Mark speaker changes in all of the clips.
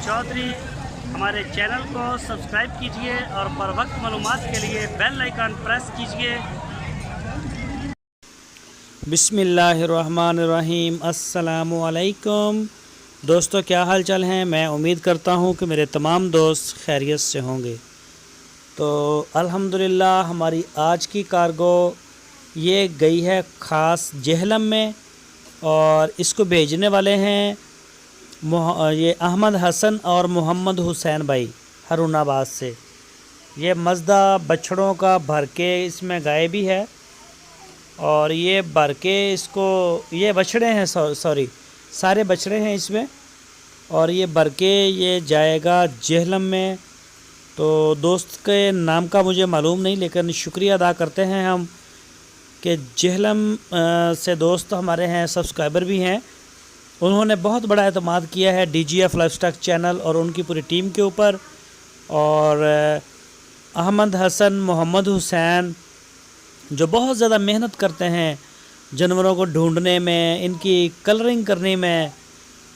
Speaker 1: चौधरी। हमारे चैनल को सब्सक्राइब कीजिए और बर वक्त मालूमात के लिए बेल आइकन प्रेस कीजिए। बिस्मिल्लाहिर्रहमानिर्रहीम। अस्सलामुअलैकुम दोस्तों, क्या हाल चाल हैं। मैं उम्मीद करता हूं कि मेरे तमाम दोस्त खैरियत से होंगे। तो अल्हम्दुलिल्लाह हमारी आज की कार्गो ये गई है ख़ास जेहलम में और इसको भेजने वाले हैं ये अहमद हसन और मोहम्मद हुसैन भाई हरुणाबाद से। ये मज़दा बछड़ों का भर के इसमें गाय भी है और ये भर के इसको ये बछड़े हैं, सॉरी सारे बछड़े हैं इसमें, और ये भर के ये जाएगा जेहलम में। तो दोस्त के नाम का मुझे मालूम नहीं, लेकिन शुक्रिया अदा करते हैं हम कि जेहलम से दोस्त हमारे हैं, सब्सक्राइबर भी हैं। उन्होंने बहुत बड़ा एतमाद किया है DGF लाइफस्टाइल चैनल और उनकी पूरी टीम के ऊपर। और अहमद हसन, मोहम्मद हुसैन जो बहुत ज़्यादा मेहनत करते हैं जानवरों को ढूंढने में, इनकी कलरिंग करने में,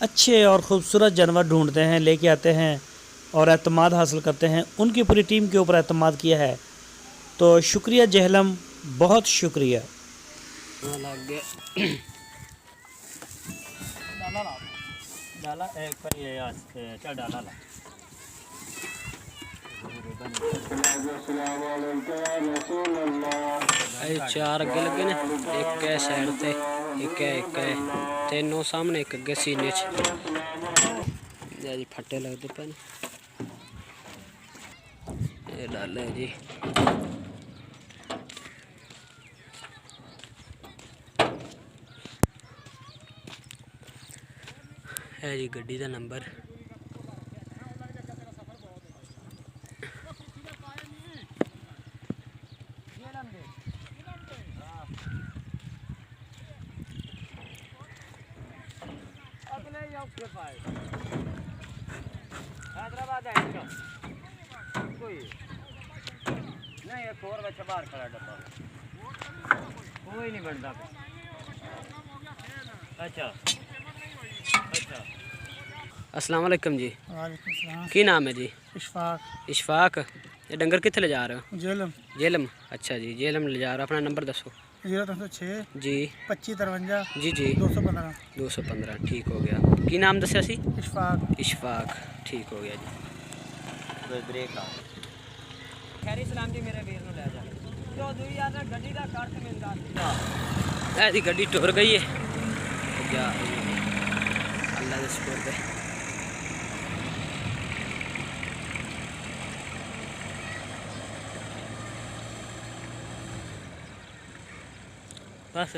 Speaker 1: अच्छे और ख़ूबसूरत जानवर ढूंढते हैं, लेके आते हैं और एतमाद हासिल करते हैं। उनकी पूरी टीम के ऊपर एतमाद किया है। तो शुक्रिया जेहलम, बहुत शुक्रिया। डाला एक पर ये चल डाला ला।
Speaker 2: चार अगे लगे ने, एक है साइड ते, एक है तीनों सामने, एक अगे सीने जी फटे लगते पे। ये डाले जी है जी गड्डी का नंबर।
Speaker 1: हैदराबाद है कोई नहीं, एक और बच्चा बाहर खड़ा डब्बा कोई नहीं बनता। अच्छा अच्छा।
Speaker 2: अस्सलाम वालेकुम जी।
Speaker 3: वालेकुम सलाम।
Speaker 2: की नाम है जी?
Speaker 3: इशफाक।
Speaker 2: इशफाक। ये डंगर कितने ले जा रहे हो?
Speaker 3: जेलम।
Speaker 2: जेलम, अच्छा जी जेलम ले जा रहे हो। अपना नंबर दसो।
Speaker 3: 0306
Speaker 2: जी
Speaker 3: 2553
Speaker 2: जी जी
Speaker 3: 215।
Speaker 2: 215 ठीक हो गया। की नाम दसिया सी?
Speaker 3: इशफाक।
Speaker 2: इशफाक ठीक हो गया जी।
Speaker 1: ब्रेक आ
Speaker 2: खैरी सलाम जी, मेरे वीर ले जा जो दुई यार गड्डी दा कार्ड मिलदा ऐसी गड्डी टुर गई है क्या अल्लाह दे शुक्र दे। बस